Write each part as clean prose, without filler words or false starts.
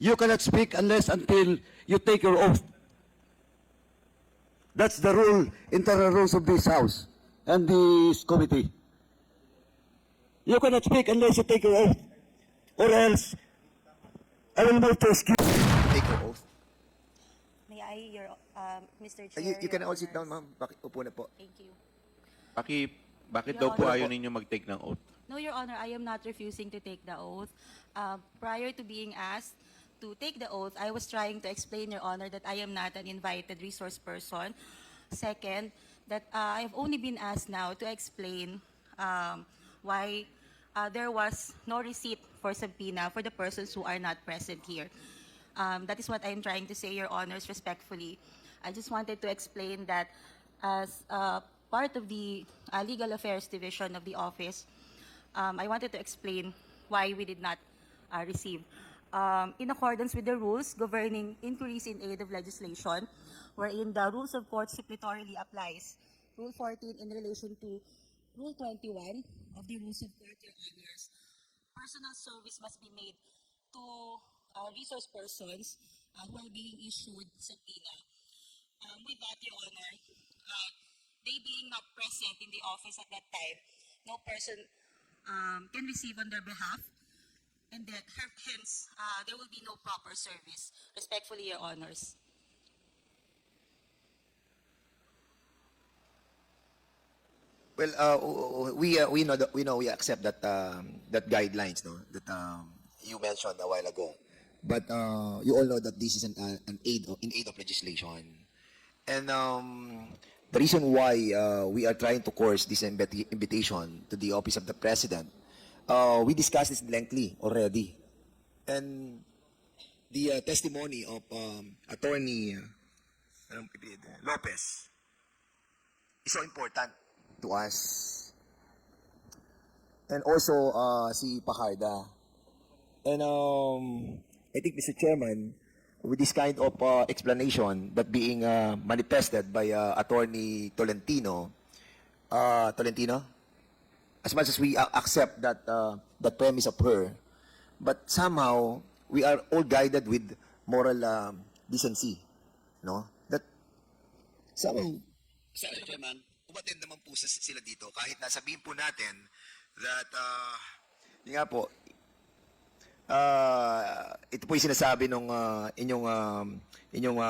You cannot speak unless until you take your oath. That's the rule, internal rules of this House and this committee. You cannot speak unless you take your oath, or else I will move to excuse. Take your oath. May I, Mr. Chair? You can Your all sit down, Honors. ma'am. Upo na po. Thank you. Bakit Your daw po Honor. ayaw ninyo mag-take ng oath? No, Your Honor, I am not refusing to take the oath. Prior to being asked to take the oath, I was trying to explain, Your Honor, that I am not an invited resource person. Second, that I have only been asked now to explain why there was no receipt for subpoena for the persons who are not present here. That is what I am trying to say, Your Honors, respectfully. I just wanted to explain that as part of the Legal Affairs Division of the office, I wanted to explain why we did not receive. In accordance with the rules governing inquiries in aid of legislation, wherein the rules of court suppletorily applies. Rule 14 in relation to Rule 21 of the rules of court, Your Honors, personal service must be made to resource persons who are being issued subpoena. With that, Your Honor, they being not present in the office at that time, no person can receive on their behalf, and that hence there will be no proper service. Respectfully, Your Honors. Well, we accept that that guidelines, no, that you mentioned a while ago. But you all know that this is an aid in aid of legislation, and the reason why we are trying to course this invitation to the office of the president, we discussed this lengthily already, and the testimony of Attorney Lopez is so important to us, and also si Pajarda, and I think, Mr. Chairman, with this kind of explanation that being manifested by Attorney Tolentino, as much as we accept that that premise of her, but somehow we are all guided with moral decency, no? That somehow, Mr. Chairman, umattend naman po sila dito kahit nasabihin po natin that yun nga po, ito po yung sinasabi nung inyong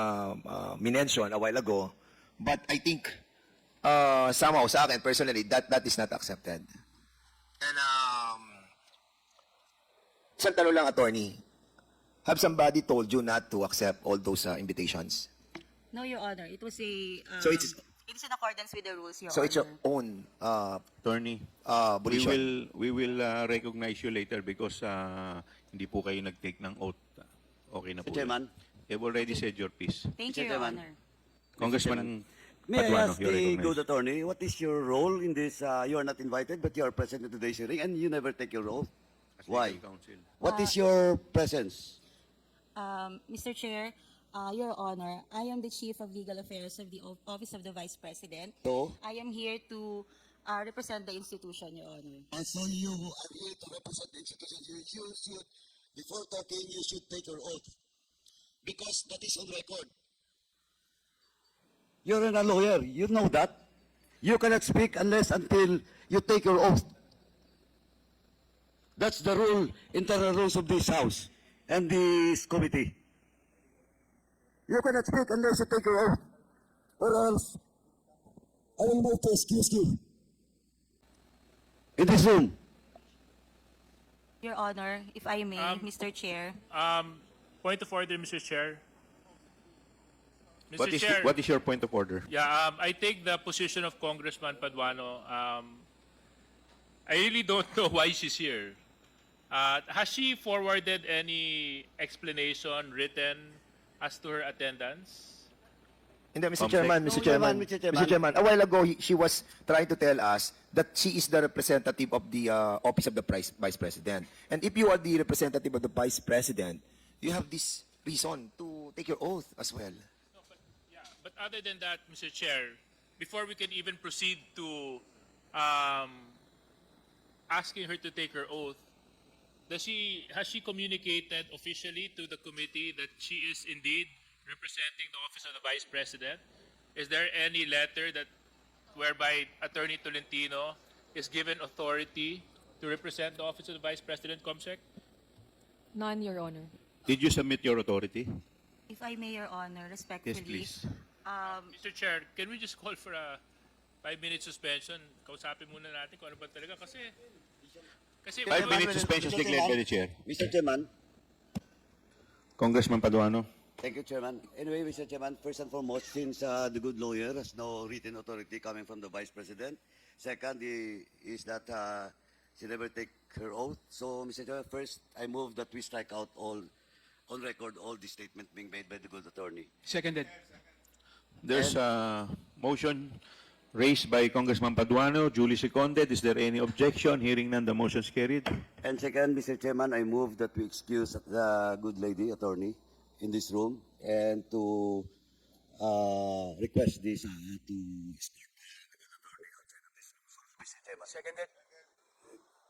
minention a while ago, but I think somehow sa akin personally that is not accepted. And isang tanong lang, attorney, have somebody told you not to accept all those invitations? No, Your Honor. It was a. So it is in accordance with the rules, Your so Honor. it's your own Attorney, volition. we will recognize you later because hindi po kayo nag-take ng oath. Okay na po. Mr. Chairman. You've already said your piece. Thank Mr. you, Your Chairman. Honor. Congressman May I Paduano, ask you're the recognized. good attorney, what is your role in this? You are not invited, but you are present at today's hearing, and you never take your oath. As Why? legal counsel. What is your presence? Mr. Chair, Your Honor, I am the Chief of Legal Affairs of the Office of the Vice President. So, I am here to represent the institution, Your Honor. And so you are here to represent the institution. You should, before talking, you should take your oath. Because that is on record. You're a lawyer. You know that. You cannot speak unless until you take your oath. That's the rule, internal rules of this House and this committee. You cannot speak unless you take your oath. Or else, I will move to excuse you. In this room. Your Honor, if I may, Mr. Chair. Point of order, Mr. Chair. Mr. What is, Chair, what is your point of order? yeah, I take the position of Congressman Paduano. I really don't know why she's here. Has she forwarded any explanation written as to her attendance? Hindi, Mr. Comsec. Chairman, Mr. No, Chairman, Mr. Chairman. Mr. Chairman, a while ago, she was trying to tell us that she is the representative of the office of the Vice President. And if you are the representative of the Vice President, you have this reason to take your oath as well. No, but other than that, Mr. Chair, before we can even proceed to asking her to take her oath, has she communicated officially to the committee that she is indeed representing the office of the Vice President? Is there any letter that whereby Attorney Tolentino is given authority to represent the office of the Vice President, Comsec? None, Your Honor. Did you submit your authority? If I may, Your Honor, respectfully. Yes, please. Mr. Chair, can we just call for a 5-minute suspension? Kausapin muna natin kung ano ba talaga kasi 5-minute suspension declared by the chair. Mr. Chairman. Congressman Paduano. Thank you, Chairman. Anyway, Mr. Chairman, first and foremost, since the good lawyer has no written authority coming from the Vice President, second is that she never take her oath. So, Mr. Chairman, first, I move that we strike out all, on record, all the statement being made by the good attorney. Seconded. There's a motion raised by Congressman Paduano, duly seconded. Is there any objection? Hearing none, the motion is carried. And second, Mr. Chairman, I move that we excuse the good lady attorney in this room and to request this to escort the good attorney outside of this room. Mr. Chairman. Seconded.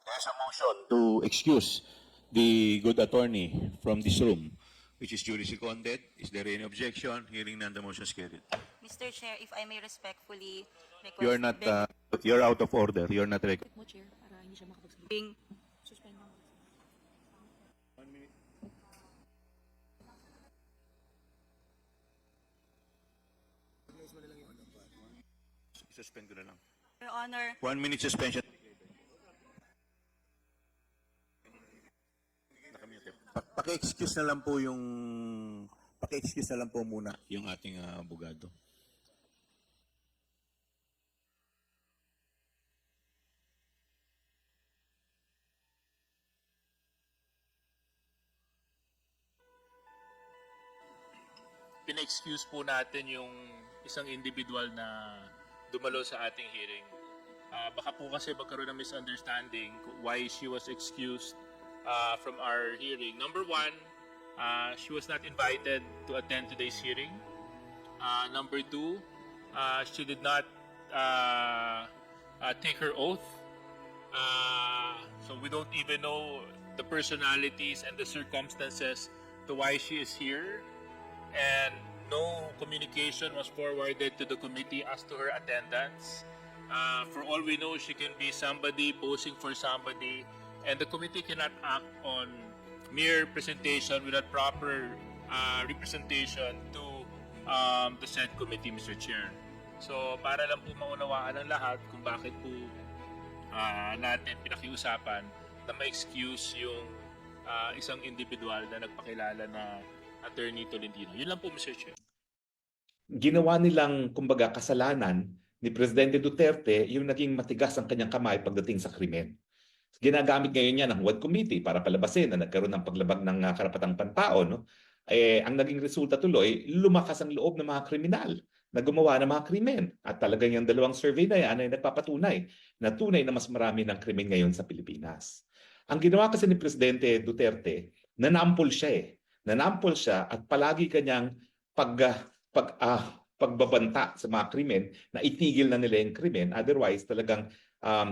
There's a motion to excuse the good attorney from this room, which is duly seconded. Is there any objection? Hearing none, the motion is carried. Mr. Chair, if I may respectfully request You're not, you're out of order. You're not Quit mo, Chair, para hindi siya makapagsalita. being Suspend mo. Suspend ko na lang. Your Honor, 1 minute suspension. Paki-excuse na lang po yung paki-excuse na lang po muna yung ating abogado. pina-excuse po natin yung isang individual na dumalo sa ating hearing. Baka po kasi magkaroon ng misunderstanding why she was excused from our hearing. Number one, she was not invited to attend today's hearing. Number two, she did not take her oath. So we don't even know the personalities and the circumstances to why she is here. And no communication was forwarded to the committee as to her attendance. For all we know, she can be somebody posing for somebody, and the committee cannot act on mere presentation without proper representation to the said committee, Mr. Chair. So, para lang po maunawaan ng lahat kung bakit po natin pinakiusapan na ma-excuse yung isang individual na nagpakilala na Attorney Tolentino. Yun lang po, Mr. Chair. Ginawa nilang, kumbaga, kasalanan ni Presidente Duterte yung naging matigas ang kanyang kamay pagdating sa krimen. Ginagamit ngayon niya ng Huwad Committee para palabasin na nagkaroon ng paglabag ng karapatang pantao. No? Ang naging resulta tuloy, lumakas ang loob ng mga kriminal na gumawa ng mga krimen. At talagang yung dalawang survey na yan ay nagpapatunay na tunay na mas marami ng krimen ngayon sa Pilipinas. Ang ginawa kasi ni Presidente Duterte, nanampol siya Nanampol siya at palagi kanyang pagbabanta sa mga krimen na itigil na nila yung krimen. Otherwise, talagang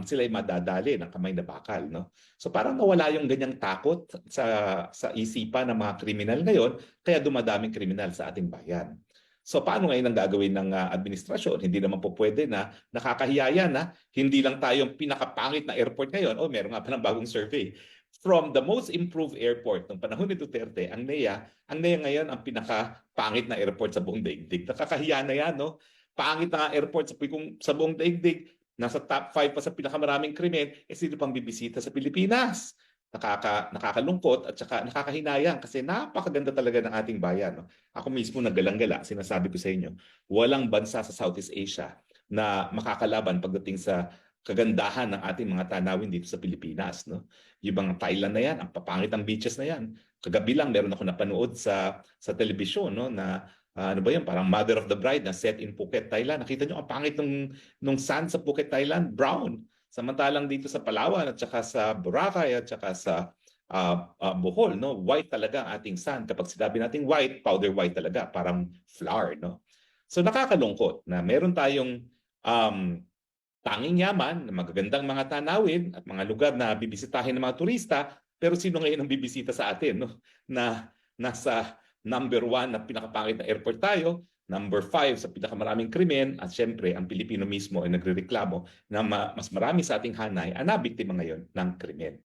sila ay madadali ng kamay na bakal. No? So parang nawala yung ganyang takot sa isipan ng mga kriminal ngayon, kaya dumadaming kriminal sa ating bayan. So paano ngayon ang gagawin ng administrasyon? Hindi naman po pwede na nakakahiya na hindi lang tayong pinakapangit na airport ngayon. Meron nga pa ng bagong survey. From the most improved airport ng panahon ni Duterte, ang NEA ngayon ang pinakapangit na airport sa buong daigdig. Nakakahiya na yan, no? Pangit na airport sa buong daigdig, nasa top 5 pa sa pinakamaraming krimen, sino pang bibisita sa Pilipinas? Nakakalungkot at saka nakakahinayang kasi napakaganda talaga ng ating bayan. No? Ako mismo naggalang-gala, sinasabi ko sa inyo, walang bansa sa Southeast Asia na makakalaban pagdating sa kagandahan ng ating mga tanawin dito sa Pilipinas. No? Yung mga Thailand na yan, ang papangit ang beaches na yan. Kagabi lang meron ako napanood sa telebisyon, no, na ano ba yun, parang Mother of the Bride na set in Phuket, Thailand. Nakita nyo ang pangit nung sand sa Phuket, Thailand, brown. Samantalang dito sa Palawan at saka sa Boracay at saka sa Bohol, no, white talaga ang ating sand. Kapag sinabi natin white, powder white talaga, parang flour. No? So nakakalungkot na meron tayong tanging yaman, magagandang mga tanawin at mga lugar na bibisitahin ng mga turista, Pero sino ngayon ang bibisita sa atin, no? Na nasa number 1 na pinakapangit na airport tayo, number 5 sa pinakamaraming krimen, at syempre ang Pilipino mismo ay nagrereklamo na mas marami sa ating hanay ang nabiktima ngayon ng krimen.